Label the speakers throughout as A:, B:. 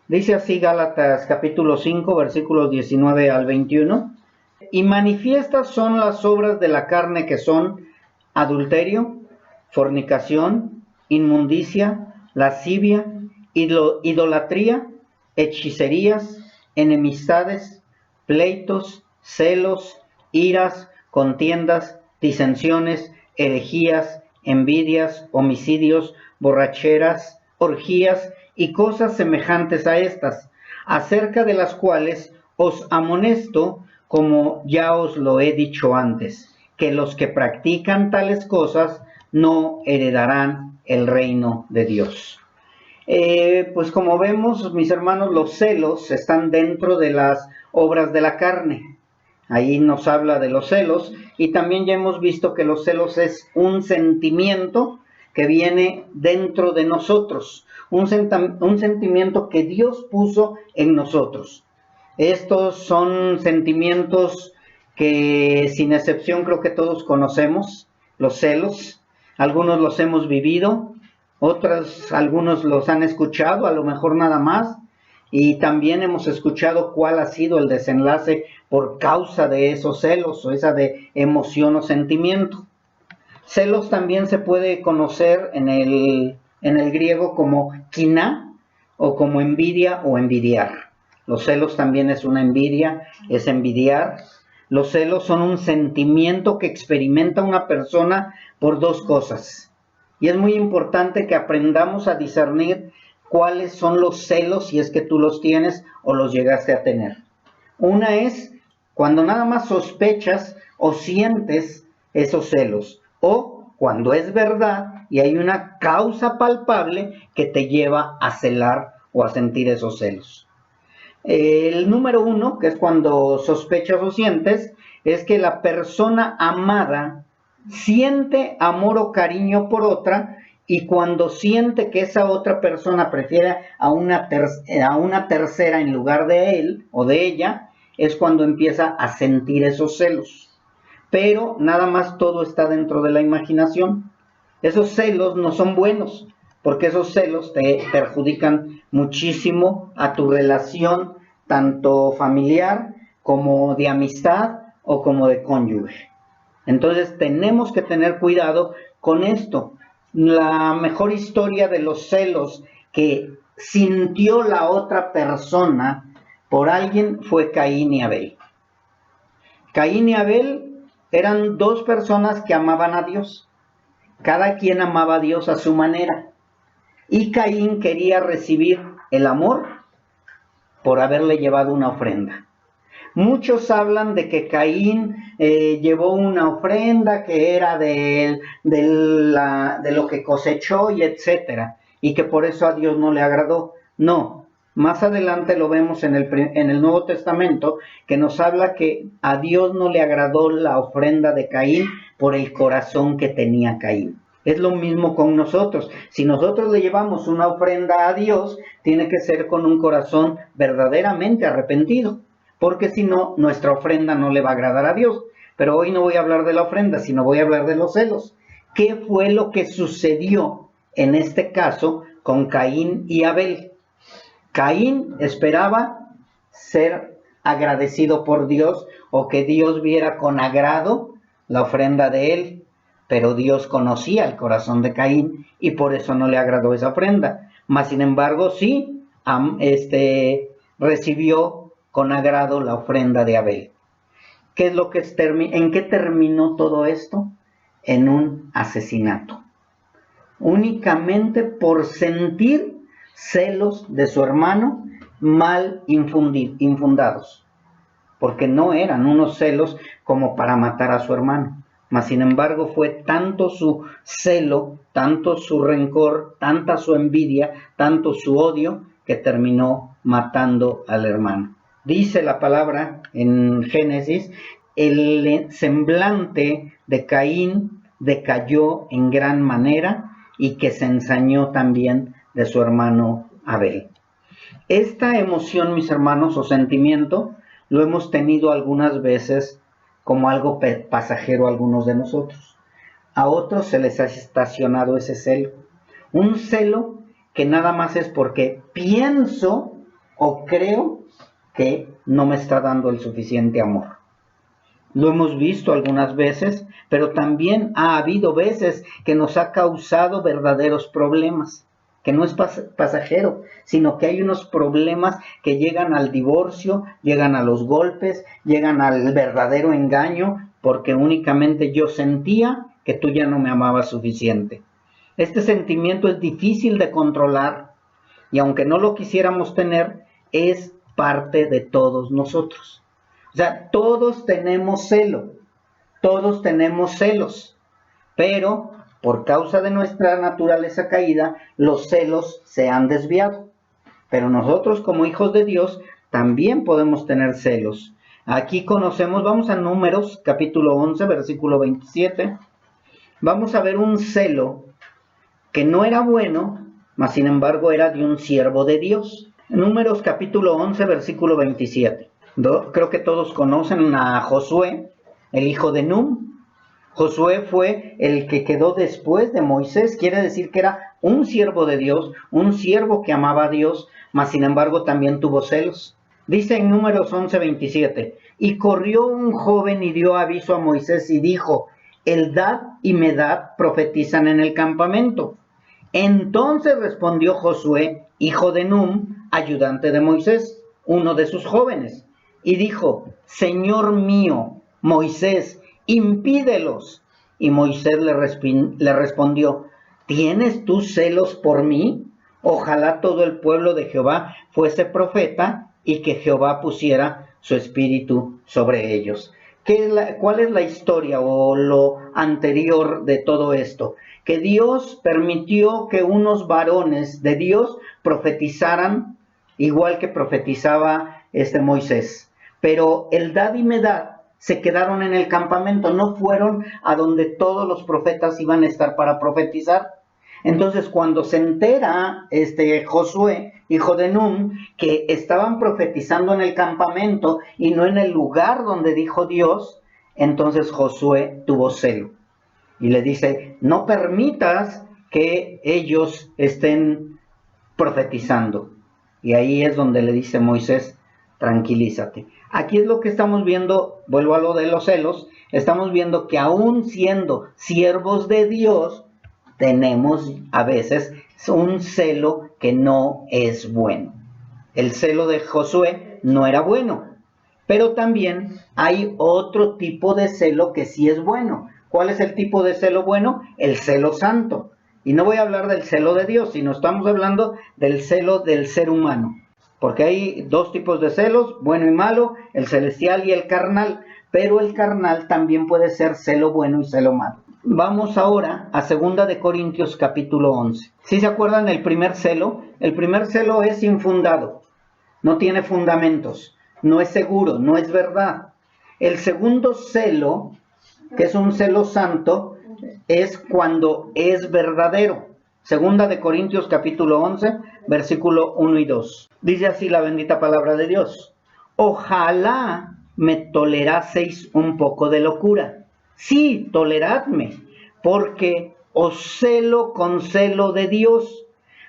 A: Dice así Gálatas capítulo 5, versículos 19 al 21. Y manifiestas son las obras de la carne, que son adulterio, fornicación, inmundicia, lascivia, idolatría, hechicerías, enemistades, pleitos, celos, iras, contiendas, disensiones, herejías, envidias, homicidios, borracheras, orgías y cosas semejantes a estas, acerca de las cuales os amonesto, como ya os lo he dicho antes, que los que practican tales cosas no heredarán el reino de Dios. Pues como vemos, mis hermanos, los celos están dentro de las obras de la carne. Ahí nos habla de los celos, y también ya hemos visto que los celos es un sentimiento que viene dentro de nosotros, un sentimiento que Dios puso en nosotros. Estos son sentimientos que sin excepción creo que todos conocemos, los celos. Algunos los hemos vivido, algunos los han escuchado, a lo mejor nada más, y también hemos escuchado cuál ha sido el desenlace por causa de esos celos o esa de emoción o sentimiento. Celos también se puede conocer en el griego como kiná o como envidia o envidiar. Los celos también es una envidia, es envidiar. Los celos son un sentimiento que experimenta una persona por dos cosas. Y es muy importante que aprendamos a discernir cuáles son los celos, si es que tú los tienes o los llegaste a tener. Una es cuando nada más sospechas o sientes esos celos, o cuando es verdad y hay una causa palpable que te lleva a celar o a sentir esos celos. El número uno, que es cuando sospechas o sientes, es que la persona amada siente amor o cariño por otra, y cuando siente que esa otra persona prefiere a una tercera en lugar de él o de ella, es cuando empieza a sentir esos celos. Pero nada más todo está dentro de la imaginación. Esos celos no son buenos, porque esos celos te perjudican muchísimo a tu relación, tanto familiar como de amistad o como de cónyuge. Entonces tenemos que tener cuidado con esto. La mejor historia de los celos que sintió la otra persona por alguien fue Caín y Abel. Caín y Abel eran dos personas que amaban a Dios. Cada quien amaba a Dios a su manera. Y Caín quería recibir el amor por haberle llevado una ofrenda. Muchos hablan de que Caín llevó una ofrenda que era de lo que cosechó y etcétera, y que por eso a Dios no le agradó. No, más adelante lo vemos en el Nuevo Testamento, que nos habla que a Dios no le agradó la ofrenda de Caín por el corazón que tenía Caín. Es lo mismo con nosotros. Si nosotros le llevamos una ofrenda a Dios, tiene que ser con un corazón verdaderamente arrepentido, porque si no, nuestra ofrenda no le va a agradar a Dios. Pero hoy no voy a hablar de la ofrenda, sino voy a hablar de los celos. ¿Qué fue lo que sucedió en este caso con Caín y Abel? Caín esperaba ser agradecido por Dios, o que Dios viera con agrado la ofrenda de él, pero Dios conocía el corazón de Caín y por eso no le agradó esa ofrenda. Mas sin embargo sí recibió con agrado la ofrenda de Abel. ¿En qué terminó todo esto? En un asesinato. Únicamente por sentir celos de su hermano mal infundados, porque no eran unos celos como para matar a su hermano, mas sin embargo fue tanto su celo, tanto su rencor, tanta su envidia, tanto su odio, que terminó matando al hermano. Dice la palabra en Génesis, el semblante de Caín decayó en gran manera, y que se ensañó también de su hermano Abel. Esta emoción, mis hermanos, o sentimiento, lo hemos tenido algunas veces como algo pasajero a algunos de nosotros. A otros se les ha estacionado ese celo. Un celo que nada más es porque pienso o creo que no me está dando el suficiente amor. Lo hemos visto algunas veces, pero también ha habido veces que nos ha causado verdaderos problemas, que no es pasajero, sino que hay unos problemas que llegan al divorcio, llegan a los golpes, llegan al verdadero engaño, porque únicamente yo sentía que tú ya no me amabas suficiente. Este sentimiento es difícil de controlar y aunque no lo quisiéramos tener, es parte de todos nosotros. O sea, todos tenemos celos, pero por causa de nuestra naturaleza caída, los celos se han desviado. Pero nosotros como hijos de Dios también podemos tener celos. Aquí conocemos, vamos a Números, capítulo 11, versículo 27. Vamos a ver un celo que no era bueno, mas sin embargo era de un siervo de Dios. Números, capítulo 11, versículo 27. Creo que todos conocen a Josué, el hijo de Num. Josué fue el que quedó después de Moisés, quiere decir que era un siervo de Dios, un siervo que amaba a Dios, mas sin embargo también tuvo celos. Dice en Números 11:27, y corrió un joven y dio aviso a Moisés y dijo, Eldad y Medad profetizan en el campamento. Entonces respondió Josué, hijo de Num, ayudante de Moisés, uno de sus jóvenes, y dijo, Señor mío, Moisés, impídelos. Y Moisés le respondió, ¿tienes tú celos por mí? Ojalá todo el pueblo de Jehová fuese profeta y que Jehová pusiera su espíritu sobre ellos. ¿Cuál es la historia o lo anterior de todo esto? Que Dios permitió que unos varones de Dios profetizaran igual que profetizaba Moisés. Pero Eldad y Medad se quedaron en el campamento, no fueron a donde todos los profetas iban a estar para profetizar. Entonces, cuando se entera Josué, hijo de Num, que estaban profetizando en el campamento y no en el lugar donde dijo Dios, entonces Josué tuvo celo. Y le dice, no permitas que ellos estén profetizando. Y ahí es donde le dice Moisés, tranquilízate. Aquí es lo que estamos viendo, vuelvo a lo de los celos, estamos viendo que aún siendo siervos de Dios, tenemos a veces un celo que no es bueno. El celo de Josué no era bueno, pero también hay otro tipo de celo que sí es bueno. ¿Cuál es el tipo de celo bueno? El celo santo. Y no voy a hablar del celo de Dios, sino estamos hablando del celo del ser humano. Porque hay dos tipos de celos, bueno y malo, el celestial y el carnal, pero el carnal también puede ser celo bueno y celo malo. Vamos ahora a 2 de Corintios capítulo 11. ¿Sí se acuerdan el primer celo? El primer celo es infundado, no tiene fundamentos, no es seguro, no es verdad. El segundo celo, que es un celo santo, es cuando es verdadero. 2 de Corintios capítulo 11, versículo 1 y 2. Dice así la bendita palabra de Dios. Ojalá me toleraseis un poco de locura. Sí, toleradme, porque os celo con celo de Dios,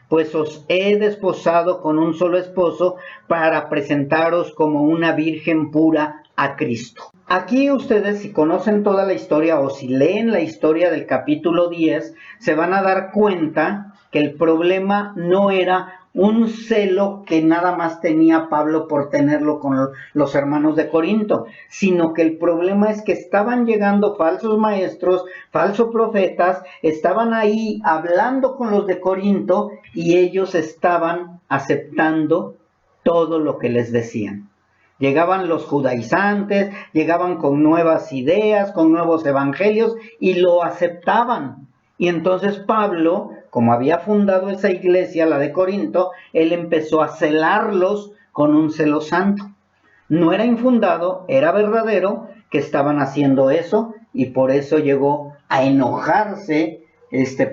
A: pues os he desposado con un solo esposo para presentaros como una virgen pura a Cristo. Aquí ustedes, si conocen toda la historia o si leen la historia del capítulo 10, se van a dar cuenta que el problema no era un celo que nada más tenía Pablo por tenerlo con los hermanos de Corinto, sino que el problema es que estaban llegando falsos maestros, falsos profetas, estaban ahí hablando con los de Corinto y ellos estaban aceptando todo lo que les decían. Llegaban los judaizantes, llegaban con nuevas ideas, con nuevos evangelios y lo aceptaban. Y entonces Pablo, como había fundado esa iglesia, la de Corinto, él empezó a celarlos con un celo santo. No era infundado, era verdadero que estaban haciendo eso y por eso llegó a enojarse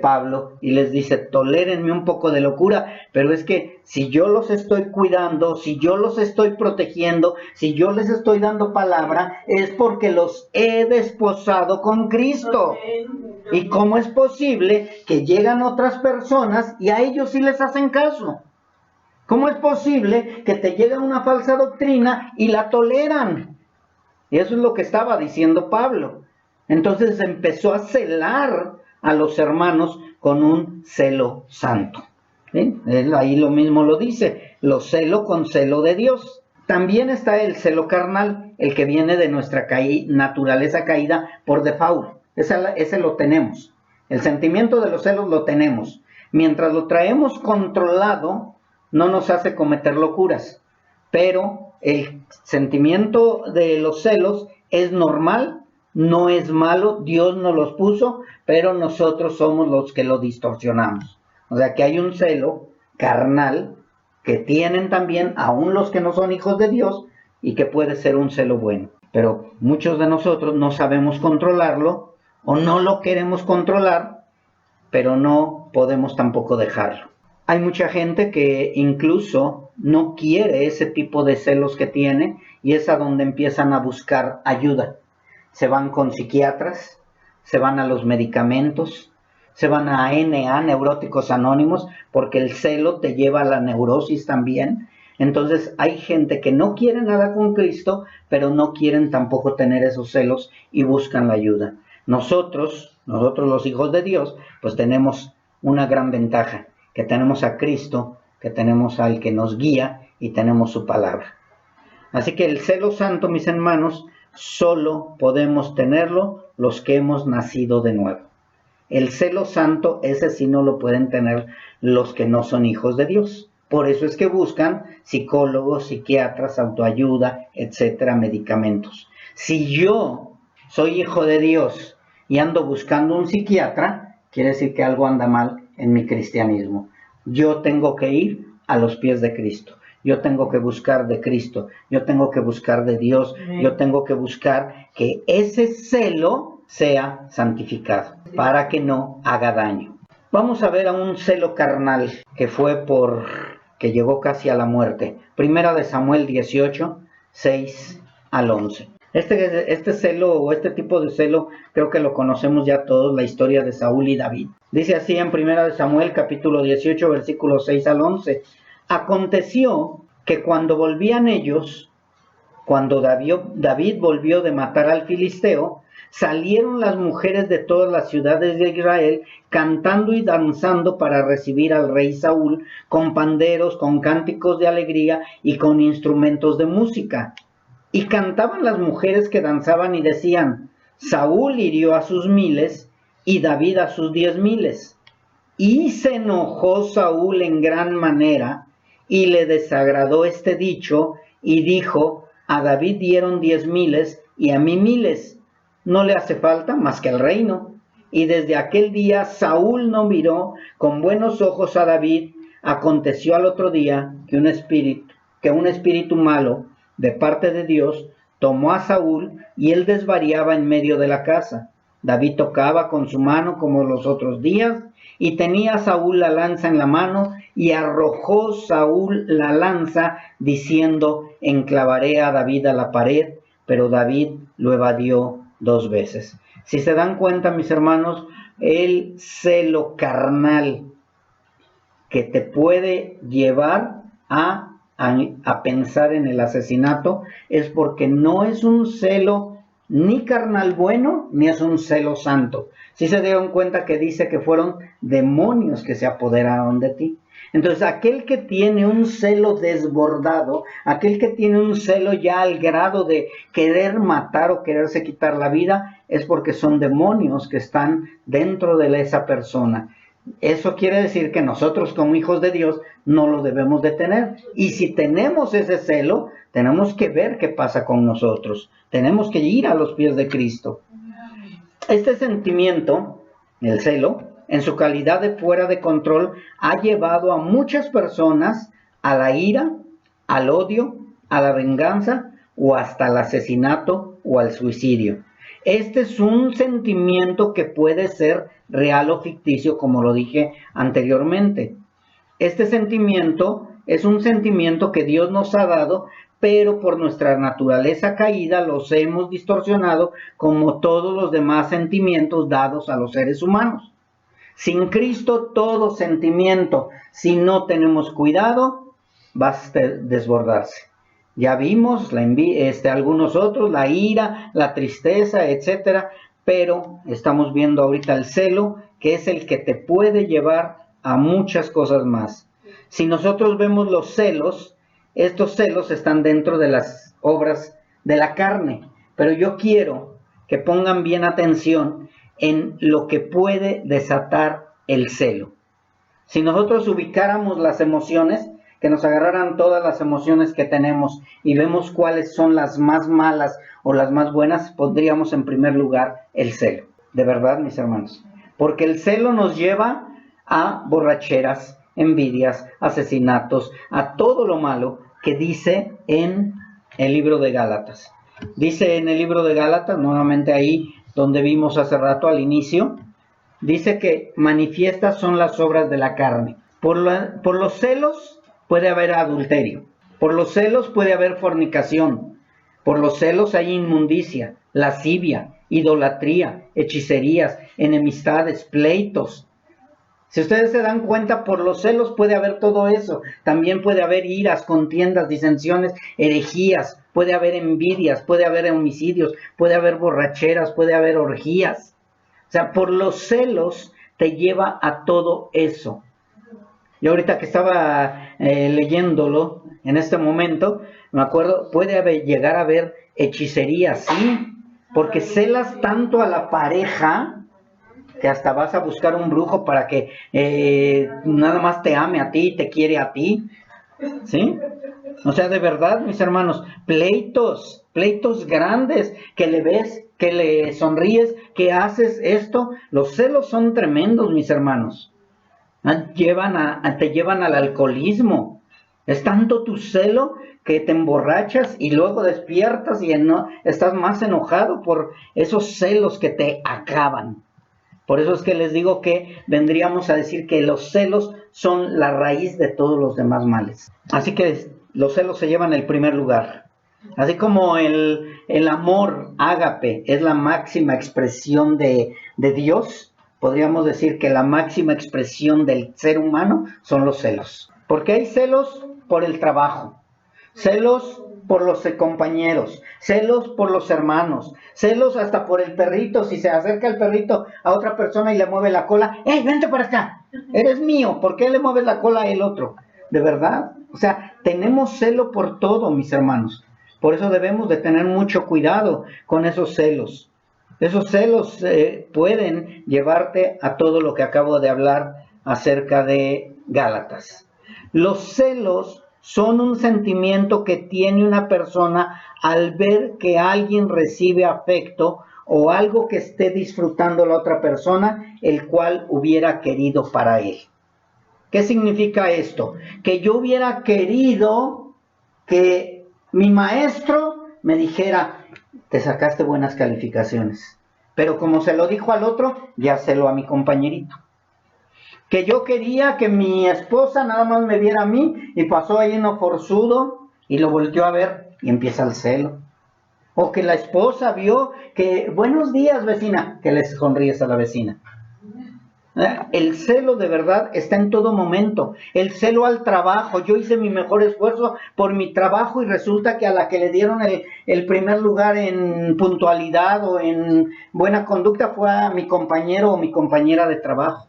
A: Pablo y les dice, tolérenme un poco de locura, pero es que si yo los estoy cuidando, si yo los estoy protegiendo, si yo les estoy dando palabra, es porque los he desposado con Cristo. ¿Y cómo es posible que llegan otras personas y a ellos sí les hacen caso? ¿Cómo es posible que te llegue una falsa doctrina y la toleran? Y eso es lo que estaba diciendo Pablo. Entonces empezó a celar a los hermanos con un celo santo. ¿Sí? Él ahí lo mismo lo dice, lo celo con celo de Dios. También está el celo carnal, el que viene de nuestra naturaleza caída por default. Ese lo tenemos. El sentimiento de los celos lo tenemos. Mientras lo traemos controlado, no nos hace cometer locuras. Pero el sentimiento de los celos es normal, no es malo, Dios nos los puso, pero nosotros somos los que lo distorsionamos. O sea que hay un celo carnal que tienen también aún los que no son hijos de Dios y que puede ser un celo bueno. Pero muchos de nosotros no sabemos controlarlo o no lo queremos controlar, pero no podemos tampoco dejarlo. Hay mucha gente que incluso no quiere ese tipo de celos que tiene y es a donde empiezan a buscar ayuda. Se van con psiquiatras, se van a los medicamentos, se van a NA, Neuróticos Anónimos, porque el celo te lleva a la neurosis también. Entonces hay gente que no quiere nada con Cristo, pero no quieren tampoco tener esos celos y buscan la ayuda. Nosotros los hijos de Dios, pues tenemos una gran ventaja, que tenemos a Cristo, que tenemos al que nos guía y tenemos su palabra. Así que el celo santo, mis hermanos, solo podemos tenerlo los que hemos nacido de nuevo. El celo santo, ese sí no lo pueden tener los que no son hijos de Dios. Por eso es que buscan psicólogos, psiquiatras, autoayuda, etcétera, medicamentos. Si yo soy hijo de Dios y ando buscando un psiquiatra, quiere decir que algo anda mal en mi cristianismo. Yo tengo que ir a los pies de Cristo. Yo tengo que buscar de Cristo. Yo tengo que buscar de Dios. Yo tengo que buscar que ese celo sea santificado para que no haga daño. Vamos a ver a un celo carnal que que llegó casi a la muerte. Primera de Samuel 18, 6 al 11. Este celo o este tipo de celo creo que lo conocemos ya todos, la historia de Saúl y David. Dice así en Primera de Samuel capítulo 18 versículos 6 al 11. Aconteció que cuando volvían ellos, cuando David volvió de matar al filisteo, salieron las mujeres de todas las ciudades de Israel cantando y danzando para recibir al rey Saúl con panderos, con cánticos de alegría y con instrumentos de música. Y cantaban las mujeres que danzaban y decían: Saúl hirió a sus 1000 y David a sus 10,000. Y se enojó Saúl en gran manera y le desagradó este dicho y dijo: a David dieron 10,000 y a mí 1000. No le hace falta más que el reino. Y desde aquel día Saúl no miró con buenos ojos a David. Aconteció al otro día que un espíritu malo de parte de Dios tomó a Saúl y él desvariaba en medio de la casa. David tocaba con su mano como los otros días y tenía Saúl la lanza en la mano y arrojó Saúl la lanza diciendo: enclavaré a David a la pared, pero David lo evadió 2 veces. Si se dan cuenta, mis hermanos, el celo carnal que te puede llevar a pensar en el asesinato es porque no es un celo ni carnal bueno, ni es un celo santo. Si se dieron cuenta que dice que fueron demonios que se apoderaron de ti. Entonces, aquel que tiene un celo desbordado, aquel que tiene un celo ya al grado de querer matar o quererse quitar la vida, es porque son demonios que están dentro de esa persona. Eso quiere decir que nosotros como hijos de Dios no lo debemos de tener. Y si tenemos ese celo, tenemos que ver qué pasa con nosotros. Tenemos que ir a los pies de Cristo. Este sentimiento, el celo, en su calidad de fuera de control, ha llevado a muchas personas a la ira, al odio, a la venganza o hasta al asesinato o al suicidio. Este es un sentimiento que puede ser real o ficticio, como lo dije anteriormente. Este sentimiento es un sentimiento que Dios nos ha dado, pero por nuestra naturaleza caída los hemos distorsionado como todos los demás sentimientos dados a los seres humanos. Sin Cristo todo sentimiento, si no tenemos cuidado, va a desbordarse. Ya vimos algunos otros, la ira, la tristeza, etcétera, pero estamos viendo ahorita el celo, que es el que te puede llevar a muchas cosas más. Si nosotros vemos los celos, estos celos están dentro de las obras de la carne, pero yo quiero que pongan bien atención en lo que puede desatar el celo. Si nosotros ubicáramos las emociones, que nos agarraran todas las emociones que tenemos y vemos cuáles son las más malas o las más buenas, pondríamos en primer lugar el celo. De verdad, mis hermanos. Porque el celo nos lleva a borracheras, envidias, asesinatos, a todo lo malo que dice en el libro de Gálatas. Dice en el libro de Gálatas, nuevamente ahí donde vimos hace rato al inicio, dice que manifiestas son las obras de la carne. Por los celos puede haber adulterio. Por los celos puede haber fornicación. Por los celos hay inmundicia, lascivia, idolatría, hechicerías, enemistades, pleitos. Si ustedes se dan cuenta, por los celos puede haber todo eso. También puede haber iras, contiendas, disensiones, herejías, puede haber envidias, puede haber homicidios, puede haber borracheras, puede haber orgías. O sea, por los celos te lleva a todo eso. Yo ahorita que estaba leyéndolo en este momento, me acuerdo, llegar a haber hechicería, sí, porque celas tanto a la pareja que hasta vas a buscar un brujo para que nada más te ame a ti, te quiere a ti, ¿sí? O sea, de verdad, mis hermanos, pleitos grandes, que le ves, que le sonríes, que haces esto. Los celos son tremendos, mis hermanos. Te llevan al alcoholismo. Es tanto tu celo que te emborrachas y luego despiertas y estás más enojado por esos celos que te acaban. Por eso es que les digo que vendríamos a decir que los celos son la raíz de todos los demás males. Así que los celos se llevan el primer lugar. Así como el amor ágape es la máxima expresión de Dios, podríamos decir que la máxima expresión del ser humano son los celos. Porque hay celos por el trabajo, celos por los compañeros, celos por los hermanos, celos hasta por el perrito. Si se acerca el perrito a otra persona y le mueve la cola, ¡hey, vente para acá! Eres mío, ¿por qué le mueves la cola a el otro? ¿De verdad? O sea, tenemos celo por todo, mis hermanos. Por eso debemos de tener mucho cuidado con esos celos. Esos celos pueden llevarte a todo lo que acabo de hablar acerca de Gálatas. Los celos son un sentimiento que tiene una persona al ver que alguien recibe afecto o algo que esté disfrutando la otra persona, el cual hubiera querido para él. ¿Qué significa esto? Que yo hubiera querido que mi maestro me dijera, te sacaste buenas calificaciones. Pero como se lo dijo al otro, ya se lo a mi compañerito. Que yo quería que mi esposa nada más me viera a mí y pasó ahí uno forzudo y lo volteó a ver y empieza el celo. O que la esposa vio que, buenos días vecina, que le sonríes a la vecina. El celo de verdad está en todo momento. El celo al trabajo. Yo hice mi mejor esfuerzo por mi trabajo y resulta que a la que le dieron el primer lugar en puntualidad o en buena conducta fue a mi compañero o mi compañera de trabajo.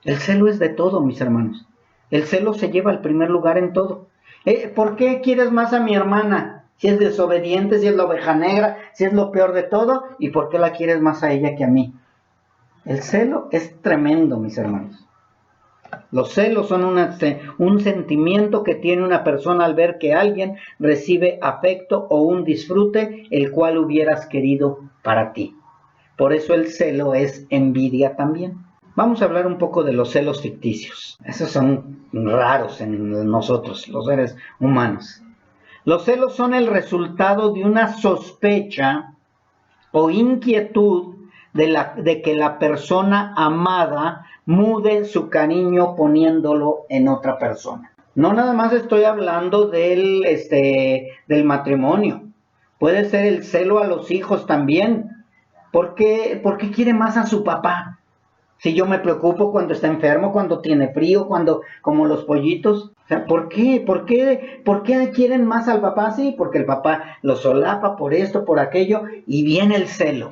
A: El celo es de todo, mis hermanos. El celo se lleva al primer lugar en todo. ¿Por qué quieres más a mi hermana? Si es desobediente, si es la oveja negra, si es lo peor de todo. ¿Y por qué la quieres más a ella que a mí? El celo es tremendo, mis hermanos. Los celos son un sentimiento que tiene una persona al ver que alguien recibe afecto o un disfrute el cual hubieras querido para ti. Por eso el celo es envidia también. Vamos a hablar un poco de los celos ficticios. Esos son raros en nosotros, los seres humanos. Los celos son el resultado de una sospecha o inquietud de que la persona amada mude su cariño poniéndolo en otra persona. No nada más estoy hablando del matrimonio. Puede ser el celo a los hijos también. ¿Por qué quiere más a su papá? Si yo me preocupo cuando está enfermo, cuando tiene frío, cuando, como los pollitos. O sea, ¿por qué? ¿Por qué quieren más al papá? Sí, porque el papá lo solapa por esto, por aquello, y viene el celo.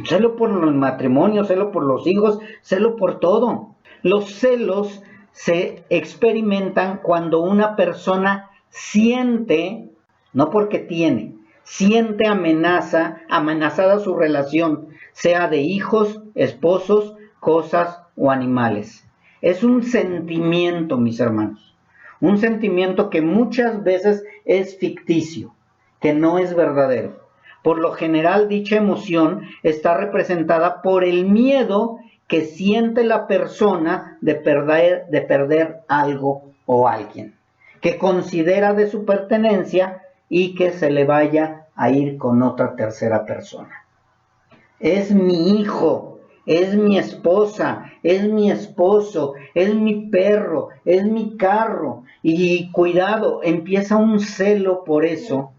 A: Celo por el matrimonio, celo por los hijos, celo por todo. Los celos se experimentan cuando una persona siente, no porque tiene, siente amenazada su relación, sea de hijos, esposos, cosas o animales. Es un sentimiento, mis hermanos, un sentimiento que muchas veces es ficticio, que no es verdadero. Por lo general, dicha emoción está representada por el miedo que siente la persona de perder algo o alguien, que considera de su pertenencia y que se le vaya a ir con otra tercera persona. Es mi hijo, es mi esposa, es mi esposo, es mi perro, es mi carro. Y cuidado, empieza un celo por eso,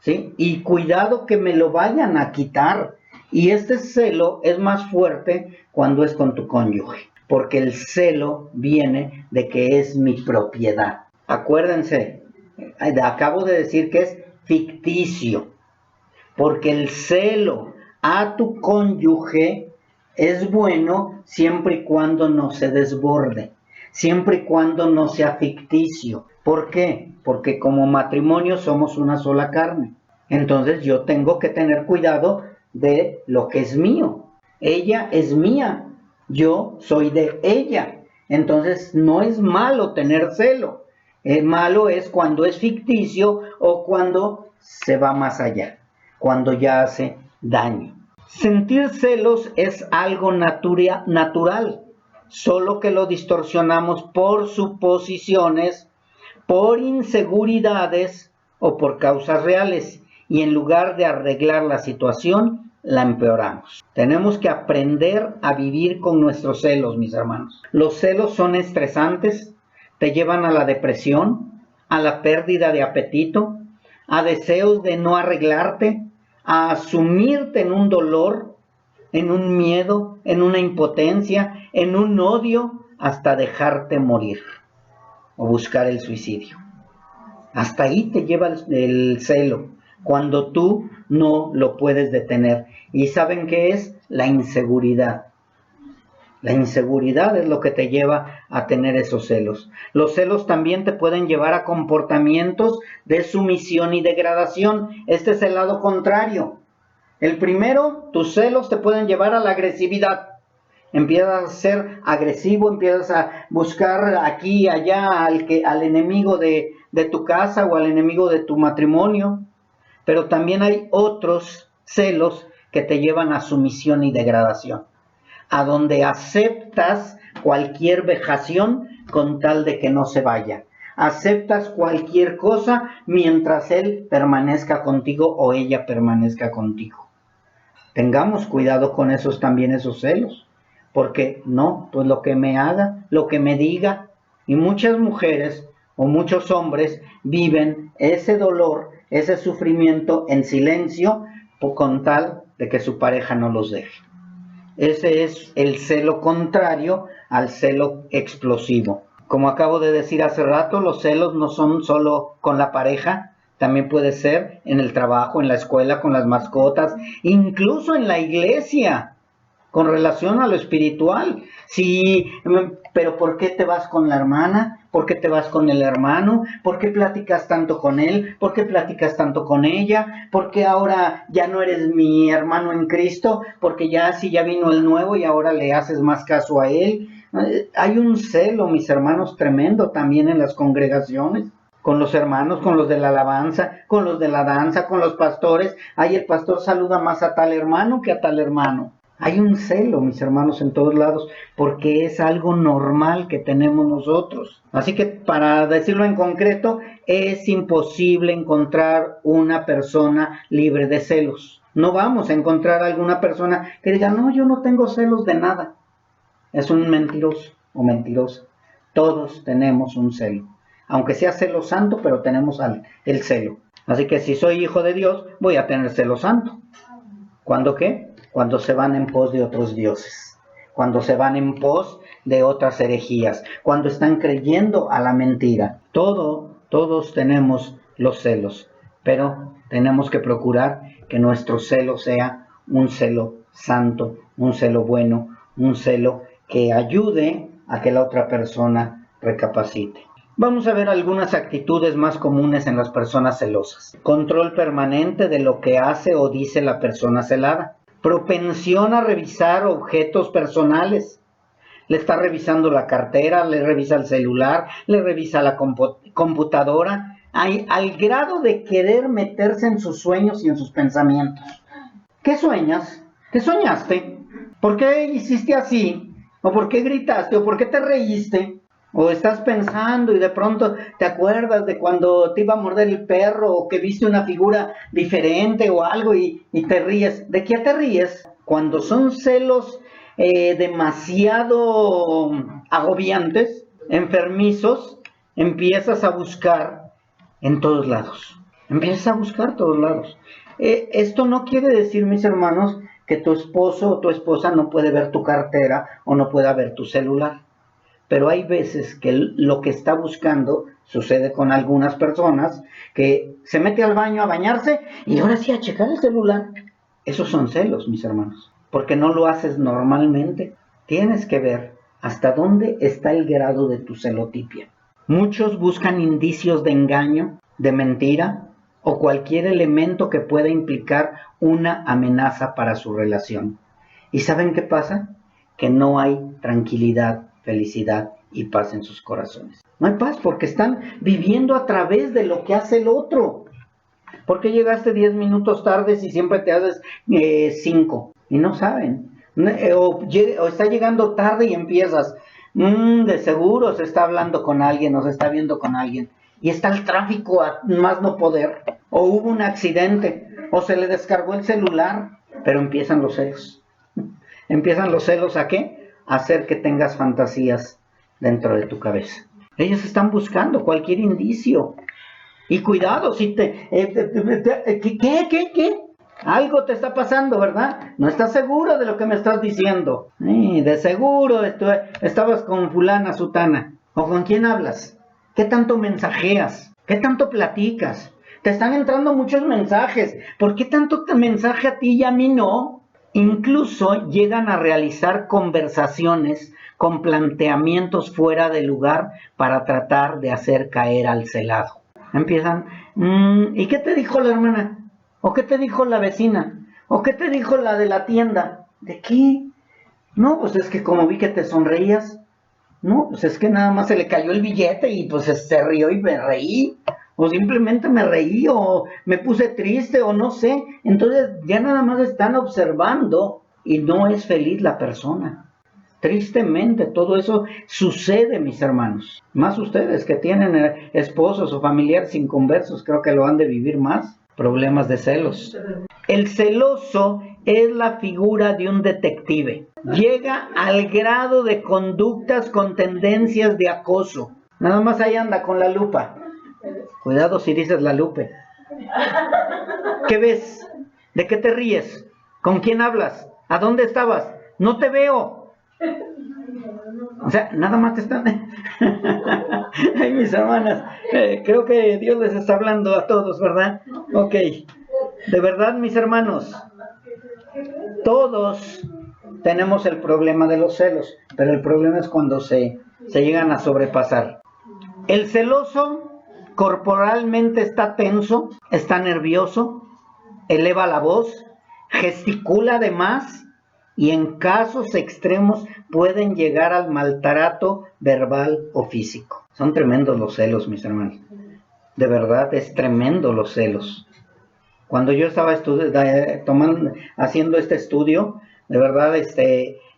A: ¿sí? Y cuidado que me lo vayan a quitar. Y este celo es más fuerte cuando es con tu cónyuge, porque el celo viene de que es mi propiedad. Acuérdense, acabo de decir que es ficticio, porque el celo a tu cónyuge es bueno siempre y cuando no se desborde, siempre y cuando no sea ficticio. ¿Por qué? Porque como matrimonio somos una sola carne. Entonces yo tengo que tener cuidado de lo que es mío. Ella es mía, yo soy de ella. Entonces no es malo tener celo. Malo es cuando es ficticio o cuando se va más allá, cuando ya hace daño. Sentir celos es algo natural, solo que lo distorsionamos por suposiciones, por inseguridades o por causas reales, y en lugar de arreglar la situación, la empeoramos. Tenemos que aprender a vivir con nuestros celos, mis hermanos. Los celos son estresantes, te llevan a la depresión, a la pérdida de apetito, a deseos de no arreglarte, a asumirte en un dolor, en un miedo, en una impotencia, en un odio, hasta dejarte morir o buscar el suicidio. Hasta ahí te lleva el celo, cuando tú no lo puedes detener. ¿Y saben qué es? La inseguridad. La inseguridad es lo que te lleva a tener esos celos. Los celos también te pueden llevar a comportamientos de sumisión y degradación. Este es el lado contrario. El primero, tus celos te pueden llevar a la agresividad. Empiezas a ser agresivo, empiezas a buscar aquí y allá al enemigo de tu casa o al enemigo de tu matrimonio. Pero también hay otros celos que te llevan a sumisión y degradación, a donde aceptas cualquier vejación con tal de que no se vaya. Aceptas cualquier cosa mientras él permanezca contigo o ella permanezca contigo. Tengamos cuidado con esos celos, porque no, pues lo que me haga, lo que me diga. Y muchas mujeres o muchos hombres viven ese dolor, ese sufrimiento en silencio con tal de que su pareja no los deje. Ese es el celo contrario al celo explosivo. Como acabo de decir hace rato, los celos no son solo con la pareja, también puede ser en el trabajo, en la escuela, con las mascotas, incluso en la iglesia, con relación a lo espiritual. Sí, pero ¿por qué te vas con la hermana? ¿Por qué te vas con el hermano? ¿Por qué platicas tanto con él? ¿Por qué platicas tanto con ella? ¿Por qué ahora ya no eres mi hermano en Cristo? Porque ya vino el nuevo y ahora le haces más caso a él. Hay un celo, mis hermanos, tremendo también en las congregaciones. Con los hermanos, con los de la alabanza, con los de la danza, con los pastores. Ay, el pastor saluda más a tal hermano que a tal hermano. Hay un celo, mis hermanos, en todos lados, porque es algo normal que tenemos nosotros. Así que, para decirlo en concreto, es imposible encontrar una persona libre de celos. No vamos a encontrar alguna persona que diga, no, yo no tengo celos de nada. Es un mentiroso o mentirosa. Todos tenemos un celo. Aunque sea celo santo, pero tenemos el celo. Así que si soy hijo de Dios, voy a tener celo santo. ¿Cuándo qué? Cuando se van en pos de otros dioses. cuando se van en pos de otras herejías, cuando están creyendo a la mentira. Todos tenemos los celos, pero tenemos que procurar que nuestro celo sea un celo santo, un celo bueno, un celo que ayude a que la otra persona recapacite. Vamos a ver algunas actitudes más comunes en las personas celosas. Control permanente de lo que hace o dice la persona celada. Propensión a revisar objetos personales. Le está revisando la cartera, le revisa el celular, le revisa la computadora, al grado de querer meterse en sus sueños y en sus pensamientos. ¿Qué sueñas? ¿Qué soñaste? ¿Por qué hiciste así? ¿O por qué gritaste? ¿O por qué te reíste? O estás pensando y de pronto te acuerdas de cuando te iba a morder el perro, o que viste una figura diferente o algo y te ríes. ¿De qué te ríes? Cuando son celos demasiado agobiantes, enfermizos, empiezas a buscar en todos lados. Empiezas a buscar todos lados. Esto no quiere decir, mis hermanos, que tu esposo o tu esposa no puede ver tu cartera o no pueda ver tu celular. Pero hay veces que lo que está buscando, sucede con algunas personas, que se mete al baño a bañarse y ahora sí a checar el celular. Esos son celos, mis hermanos, porque no lo haces normalmente. Tienes que ver hasta dónde está el grado de tu celotipia. Muchos buscan indicios de engaño, de mentira o cualquier elemento que pueda implicar una amenaza para su relación. ¿Y saben qué pasa? Que no hay tranquilidad, felicidad y paz en sus corazones. No hay paz porque están viviendo a través de lo que hace el otro. ¿Por qué llegaste 10 minutos tarde si siempre te haces 5? Y no saben. O está llegando tarde y empiezas. De seguro se está hablando con alguien o se está viendo con alguien. Y está el tráfico a más no poder. O hubo un accidente. O se le descargó el celular. Pero empiezan los celos. ¿Empiezan los celos a qué? A hacer que tengas fantasías dentro de tu cabeza. Ellos están buscando cualquier indicio. Y cuidado, si ¿qué? Algo te está pasando, ¿verdad? No estás seguro de lo que me estás diciendo. De seguro estabas con fulana, sutana. ¿O con quién hablas? ¿Qué tanto mensajeas? ¿Qué tanto platicas? Te están entrando muchos mensajes. ¿Por qué tanto mensaje a ti y a mí no? Incluso llegan a realizar conversaciones con planteamientos fuera de lugar para tratar de hacer caer al celado. Empiezan, ¿y qué te dijo la hermana? ¿O qué te dijo la vecina? ¿O qué te dijo la de la tienda? ¿De qué? No, pues es que como vi que te sonreías. No, pues es que nada más se le cayó el billete y pues se rió y me reí. O simplemente me reí o me puse triste o no sé. Entonces ya nada más están observando y no es feliz la persona. Tristemente todo eso sucede, mis hermanos. Más ustedes que tienen esposos o familiares inconversos, creo que lo han de vivir más. Problemas de celos. El celoso es la figura de un detective. Llega al grado de conductas con tendencias de acoso. Nada más ahí anda con la lupa. Cuidado si dices la lupe. ¿Qué ves? ¿De qué te ríes? ¿Con quién hablas? ¿A dónde estabas? No te veo. O sea, nada más te están... Ay, mis hermanas, creo que Dios les está hablando a todos, ¿verdad? Ok. De verdad, mis hermanos, todos tenemos el problema de los celos, pero el problema es cuando se llegan a sobrepasar. El celoso corporalmente está tenso, está nervioso, eleva la voz, gesticula de más y en casos extremos pueden llegar al maltrato verbal o físico. Son tremendos los celos, mis hermanos. De verdad, es tremendo los celos. Cuando yo estaba haciendo este estudio, de verdad,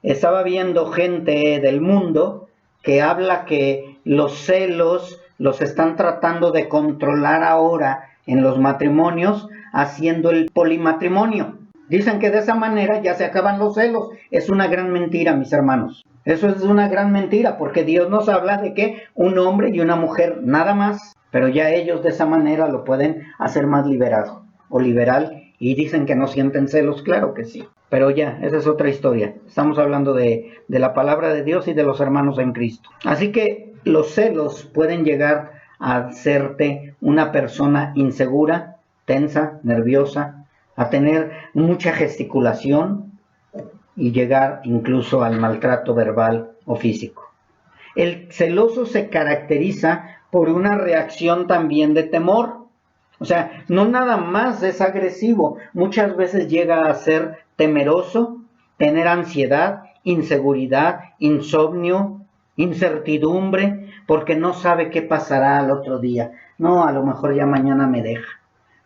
A: estaba viendo gente del mundo que habla que los celos los están tratando de controlar ahora en los matrimonios, haciendo el polimatrimonio. Dicen que de esa manera ya se acaban los celos. Es una gran mentira, mis hermanos. Eso es una gran mentira, porque Dios nos habla de que un hombre y una mujer, nada más. Pero ya ellos de esa manera lo pueden hacer más liberado o liberal. Y dicen que no sienten celos, claro que sí. Pero ya, esa es otra historia. Estamos hablando de la palabra de Dios y de los hermanos en Cristo. Así que los celos pueden llegar a hacerte una persona insegura, tensa, nerviosa, a tener mucha gesticulación y llegar incluso al maltrato verbal o físico. El celoso se caracteriza por una reacción también de temor. O sea, no nada más es agresivo, muchas veces llega a ser temeroso, tener ansiedad, inseguridad, insomnio, incertidumbre, porque no sabe qué pasará al otro día. No, a lo mejor ya mañana me deja.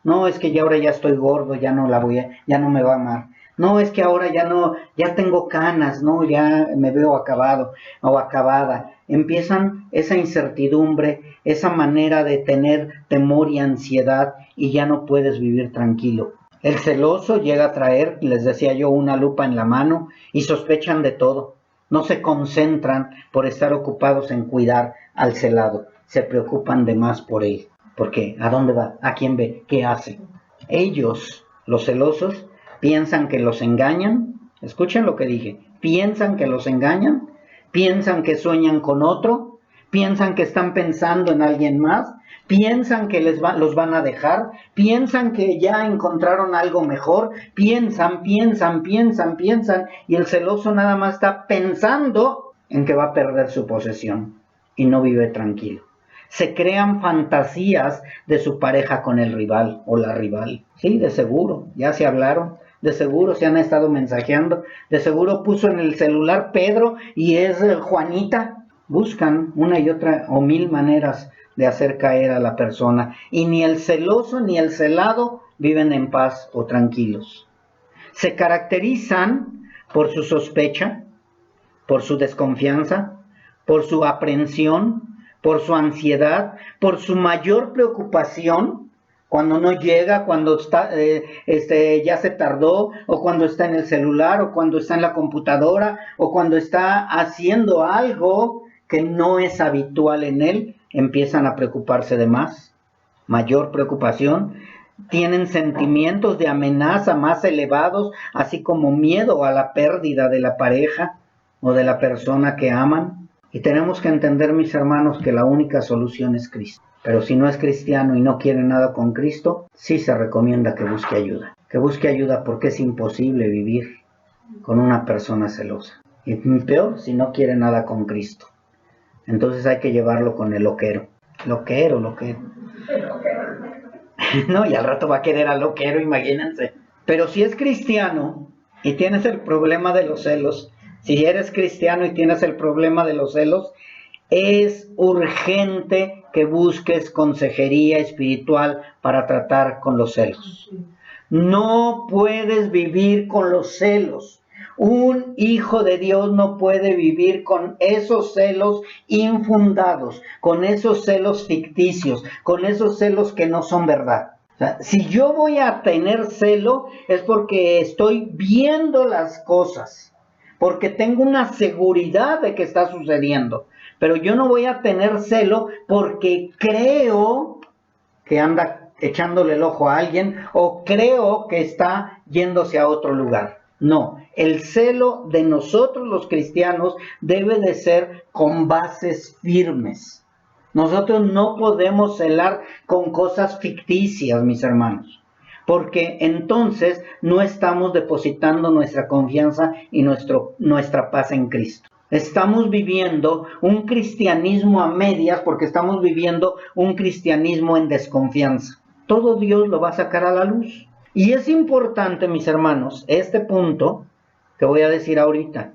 A: No, es que ya ahora ya estoy gordo, ya no me va a amar. No, es que ahora ya tengo canas, no, ya me veo acabado o acabada. Empiezan esa incertidumbre, esa manera de tener temor y ansiedad y ya no puedes vivir tranquilo. El celoso llega a traer, les decía yo, una lupa en la mano y sospechan de todo. No se concentran por estar ocupados en cuidar al celado, se preocupan de más por él. ¿Por qué? ¿A dónde va? ¿A quién ve? ¿Qué hace? Ellos, los celosos, piensan que los engañan. Escuchen lo que dije. Piensan que los engañan. Piensan que sueñan con otro. Piensan que están pensando en alguien más. Piensan que los van a dejar. Piensan que ya encontraron algo mejor. Piensan. Y el celoso nada más está pensando en que va a perder su posesión. Y no vive tranquilo. Se crean fantasías de su pareja con el rival o la rival. Sí, de seguro, ya se hablaron, de seguro se han estado mensajeando, de seguro puso en el celular Pedro y es Juanita. Buscan una y otra o mil maneras de hacer caer a la persona y ni el celoso ni el celado viven en paz o tranquilos. Se caracterizan por su sospecha, por su desconfianza, por su aprensión, por su ansiedad, por su mayor preocupación cuando no llega, cuando está, ya se tardó, o cuando está en el celular, o cuando está en la computadora, o cuando está haciendo algo que no es habitual en él, empiezan a preocuparse de más, mayor preocupación, tienen sentimientos de amenaza más elevados, así como miedo a la pérdida de la pareja o de la persona que aman. Y tenemos que entender, mis hermanos, que la única solución es Cristo. Pero si no es cristiano y no quiere nada con Cristo, sí se recomienda que busque ayuda. Que busque ayuda porque es imposible vivir con una persona celosa. Y peor si no quiere nada con Cristo. Entonces hay que llevarlo con el loquero. Loquero. No, y al rato va a querer al loquero, imagínense. Pero si es cristiano y tienes el problema de los celos, si eres cristiano y tienes el problema de los celos, es urgente que busques consejería espiritual para tratar con los celos. No puedes vivir con los celos. Un hijo de Dios no puede vivir con esos celos infundados, con esos celos ficticios, con esos celos que no son verdad. O sea, si yo voy a tener celo es porque estoy viendo las cosas, porque tengo una seguridad de que está sucediendo. Pero yo no voy a tener celo porque creo que anda echándole el ojo a alguien o creo que está yéndose a otro lugar. No, el celo de nosotros los cristianos debe de ser con bases firmes. Nosotros no podemos celar con cosas ficticias, mis hermanos, porque entonces no estamos depositando nuestra confianza y nuestra paz en Cristo. Estamos viviendo un cristianismo a medias porque estamos viviendo un cristianismo en desconfianza. Todo Dios lo va a sacar a la luz. Y es importante, mis hermanos, este punto que voy a decir ahorita.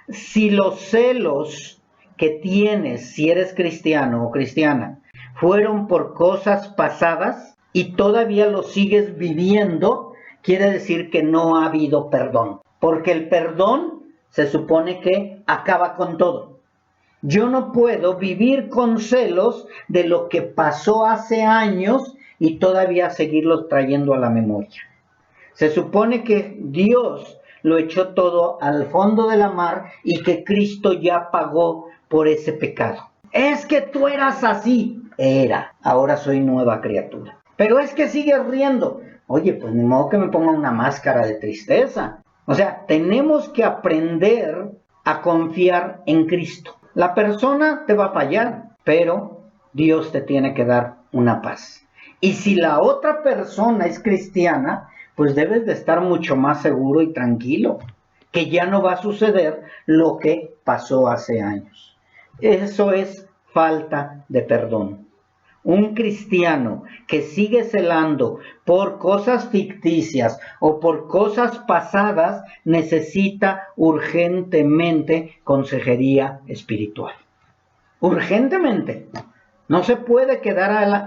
A: Si los celos que tienes, si eres cristiano o cristiana, fueron por cosas pasadas y todavía los sigues viviendo, quiere decir que no ha habido perdón. Porque el perdón se supone que acaba con todo. Yo no puedo vivir con celos de lo que pasó hace años y todavía seguirlos trayendo a la memoria. Se supone que Dios lo echó todo al fondo de la mar y que Cristo ya pagó por ese pecado. Es que tú eras así. Era. Ahora soy nueva criatura. Pero es que sigues riendo. Oye, pues ni modo que me ponga una máscara de tristeza. O sea, tenemos que aprender a confiar en Cristo. La persona te va a fallar, pero Dios te tiene que dar una paz. Y si la otra persona es cristiana, pues debes de estar mucho más seguro y tranquilo, que ya no va a suceder lo que pasó hace años. Eso es falta de perdón. Un cristiano que sigue celando por cosas ficticias o por cosas pasadas necesita urgentemente consejería espiritual. Urgentemente. No se puede quedar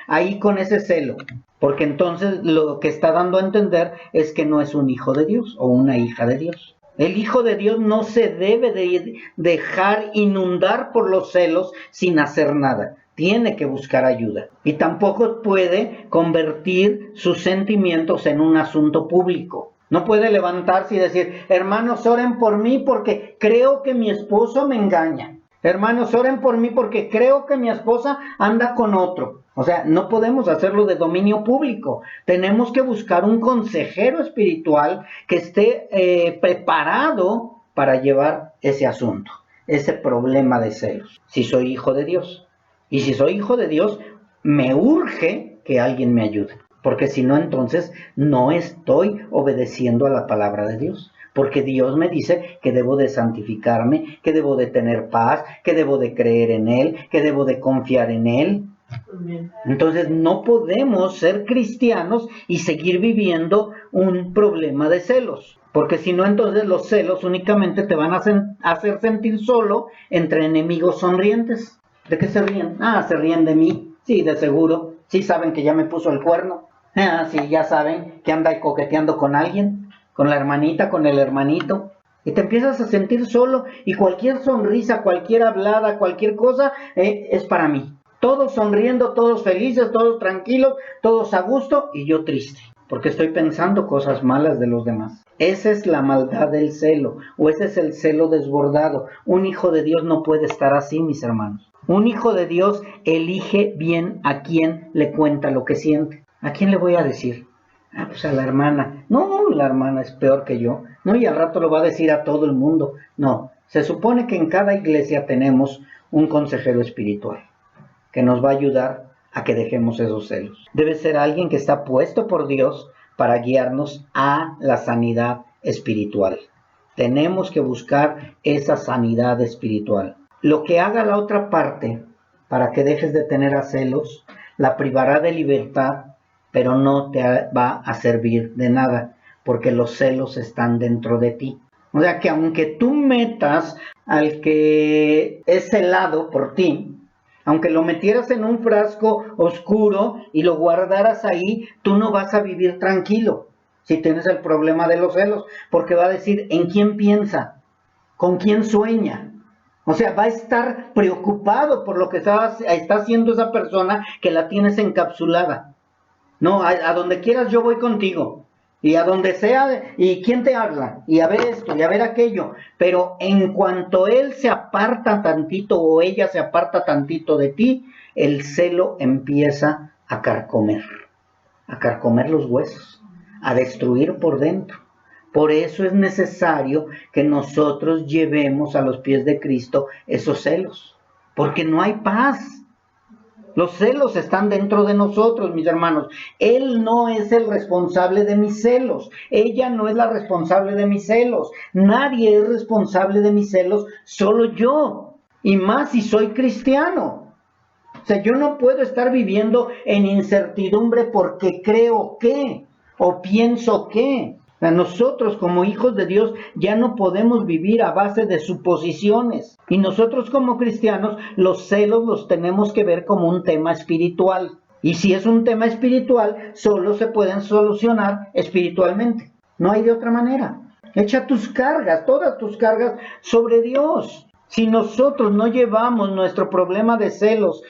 A: ahí con ese celo, porque entonces lo que está dando a entender es que no es un hijo de Dios o una hija de Dios. El hijo de Dios no se debe de dejar inundar por los celos sin hacer nada. Tiene que buscar ayuda. Y tampoco puede convertir sus sentimientos en un asunto público. No puede levantarse y decir, hermanos, oren por mí porque creo que mi esposo me engaña. Hermanos, oren por mí porque creo que mi esposa anda con otro. O sea, no podemos hacerlo de dominio público. Tenemos que buscar un consejero espiritual que esté preparado para llevar ese asunto, ese problema de celos. Si soy hijo de Dios. Y si soy hijo de Dios, me urge que alguien me ayude. Porque si no, entonces no estoy obedeciendo a la palabra de Dios. Porque Dios me dice que debo de santificarme, que debo de tener paz, que debo de creer en Él, que debo de confiar en Él. Entonces no podemos ser cristianos y seguir viviendo un problema de celos. Porque si no, entonces los celos únicamente te van a hacer sentir solo entre enemigos sonrientes. ¿De qué se ríen? Ah, se ríen de mí. Sí, de seguro. Sí saben que ya me puso el cuerno. Ah, sí, ya saben que anda coqueteando con alguien. Con la hermanita, con el hermanito, y te empiezas a sentir solo, y cualquier sonrisa, cualquier hablada, cualquier cosa, es para mí. Todos sonriendo, todos felices, todos tranquilos, todos a gusto, y yo triste, porque estoy pensando cosas malas de los demás. Esa es la maldad del celo, o ese es el celo desbordado. Un hijo de Dios no puede estar así, mis hermanos. Un hijo de Dios elige bien a quién le cuenta lo que siente. ¿A quién le voy a decir? Ah, pues a la hermana. No, la hermana es peor que yo. No, y al rato lo va a decir a todo el mundo. No, se supone que en cada iglesia tenemos un consejero espiritual que nos va a ayudar a que dejemos esos celos. Debe ser alguien que está puesto por Dios para guiarnos a la sanidad espiritual. Tenemos que buscar esa sanidad espiritual. Lo que haga la otra parte para que dejes de tener a celos, la privará de libertad, pero no te va a servir de nada, porque los celos están dentro de ti. O sea que aunque tú metas al que es celado por ti, aunque lo metieras en un frasco oscuro y lo guardaras ahí, tú no vas a vivir tranquilo si tienes el problema de los celos, porque va a decir, ¿en quién piensa? ¿Con quién sueña? O sea, va a estar preocupado por lo que está haciendo esa persona que la tienes encapsulada. No, a donde quieras yo voy contigo. Y a donde sea, y quién te habla, y a ver esto, y a ver aquello. Pero en cuanto él se aparta tantito o ella se aparta tantito de ti, el celo empieza a carcomer los huesos, a destruir por dentro. Por eso es necesario que nosotros llevemos a los pies de Cristo esos celos, porque no hay paz. Los celos están dentro de nosotros, mis hermanos. Él no es el responsable de mis celos. Ella no es la responsable de mis celos. Nadie es responsable de mis celos, solo yo. Y más si soy cristiano. O sea, yo no puedo estar viviendo en incertidumbre porque creo que o pienso que. Nosotros como hijos de Dios ya no podemos vivir a base de suposiciones. Y nosotros como cristianos los celos los tenemos que ver como un tema espiritual. Y si es un tema espiritual, solo se pueden solucionar espiritualmente. No hay de otra manera. Echa tus cargas, todas tus cargas sobre Dios. Si nosotros no llevamos nuestro problema de celos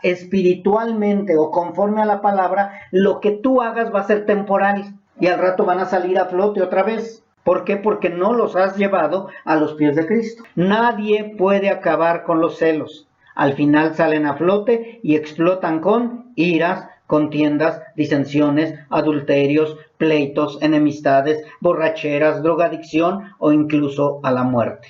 A: espiritualmente o conforme a la palabra, lo que tú hagas va a ser temporal. Y al rato van a salir a flote otra vez. ¿Por qué? Porque no los has llevado a los pies de Cristo. Nadie puede acabar con los celos. Al final salen a flote y explotan con iras, contiendas, disensiones, adulterios, pleitos, enemistades, borracheras, drogadicción o incluso a la muerte.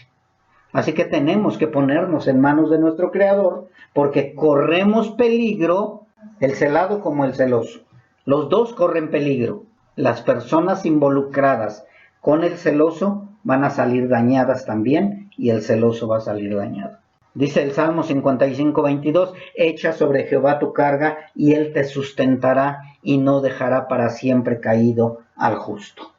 A: Así que tenemos que ponernos en manos de nuestro Creador, porque corremos peligro, el celado como el celoso. Los dos corren peligro. Las personas involucradas con el celoso van a salir dañadas también, y el celoso va a salir dañado. Dice el Salmo 55:22, echa sobre Jehová tu carga y él te sustentará y no dejará para siempre caído al justo.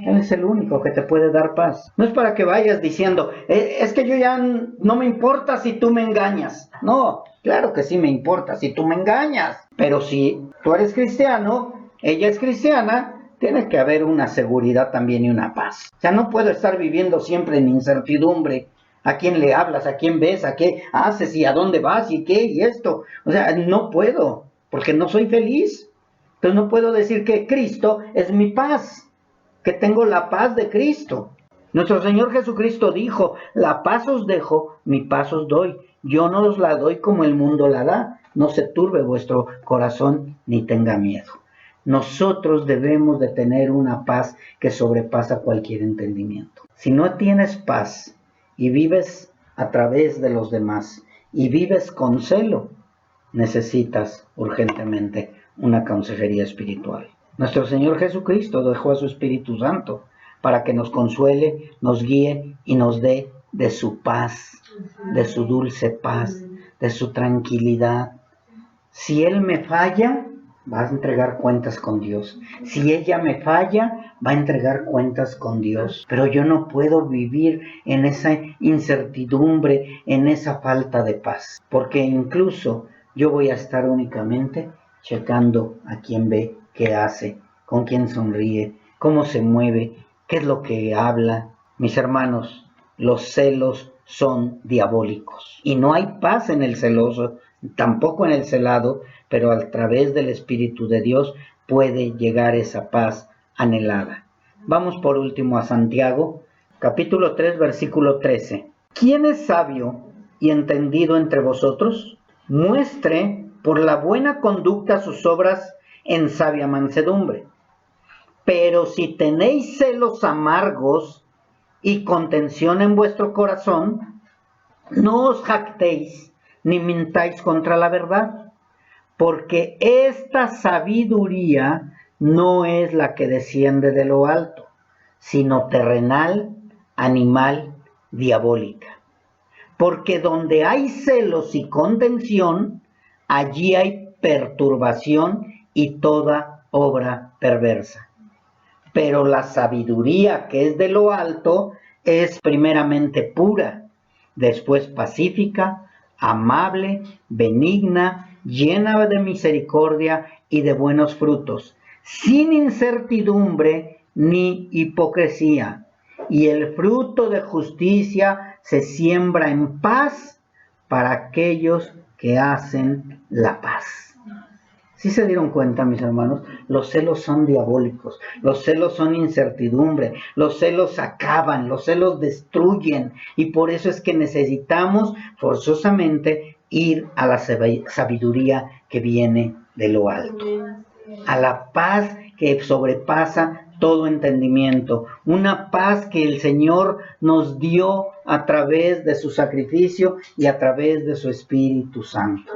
A: Él es el único que te puede dar paz. No es para que vayas diciendo, es que yo ya no me importa si tú me engañas. No, claro que sí me importa si tú me engañas. Pero si tú eres cristiano, ella es cristiana, tiene que haber una seguridad también y una paz. O sea, no puedo estar viviendo siempre en incertidumbre. ¿A quién le hablas? ¿A quién ves? ¿A qué haces? ¿Y a dónde vas? ¿Y qué? ¿Y esto? O sea, no puedo, porque no soy feliz. Entonces no puedo decir que Cristo es mi paz, que tengo la paz de Cristo. Nuestro Señor Jesucristo dijo, la paz os dejo, mi paz os doy. Yo no os la doy como el mundo la da. No se turbe vuestro corazón ni tenga miedo. Nosotros debemos de tener una paz que sobrepasa cualquier entendimiento. Si no tienes paz y vives a través de los demás y vives con celo, necesitas urgentemente una consejería espiritual. Nuestro Señor Jesucristo dejó a su Espíritu Santo para que nos consuele, nos guíe y nos dé de su paz, de su dulce paz, de su tranquilidad. Si Él me falla, va a entregar cuentas con Dios. Si ella me falla, va a entregar cuentas con Dios. Pero yo no puedo vivir en esa incertidumbre, en esa falta de paz. Porque incluso yo voy a estar únicamente checando a quién ve, qué hace, con quién sonríe, cómo se mueve, qué es lo que habla. Mis hermanos, los celos son diabólicos. Y no hay paz en el celoso, tampoco en el celado, pero a través del Espíritu de Dios puede llegar esa paz anhelada. Vamos por último a Santiago, capítulo 3, versículo 13. ¿Quién es sabio y entendido entre vosotros? Muestre por la buena conducta sus obras en sabia mansedumbre. Pero si tenéis celos amargos y contención en vuestro corazón, no os jactéis ni mintáis contra la verdad, porque esta sabiduría no es la que desciende de lo alto, sino terrenal, animal, diabólica. Porque donde hay celos y contención, allí hay perturbación y toda obra perversa. Pero la sabiduría que es de lo alto es primeramente pura, después pacífica, amable, benigna, llena de misericordia y de buenos frutos, sin incertidumbre ni hipocresía. Y el fruto de justicia se siembra en paz para aquellos que hacen la paz. ¿Sí se dieron cuenta, mis hermanos? Los celos son diabólicos, los celos son incertidumbre, los celos acaban, los celos destruyen, y por eso es que necesitamos forzosamente ir a la sabiduría que viene de lo alto, a la paz que sobrepasa todo entendimiento, una paz que el Señor nos dio a través de su sacrificio y a través de su Espíritu Santo.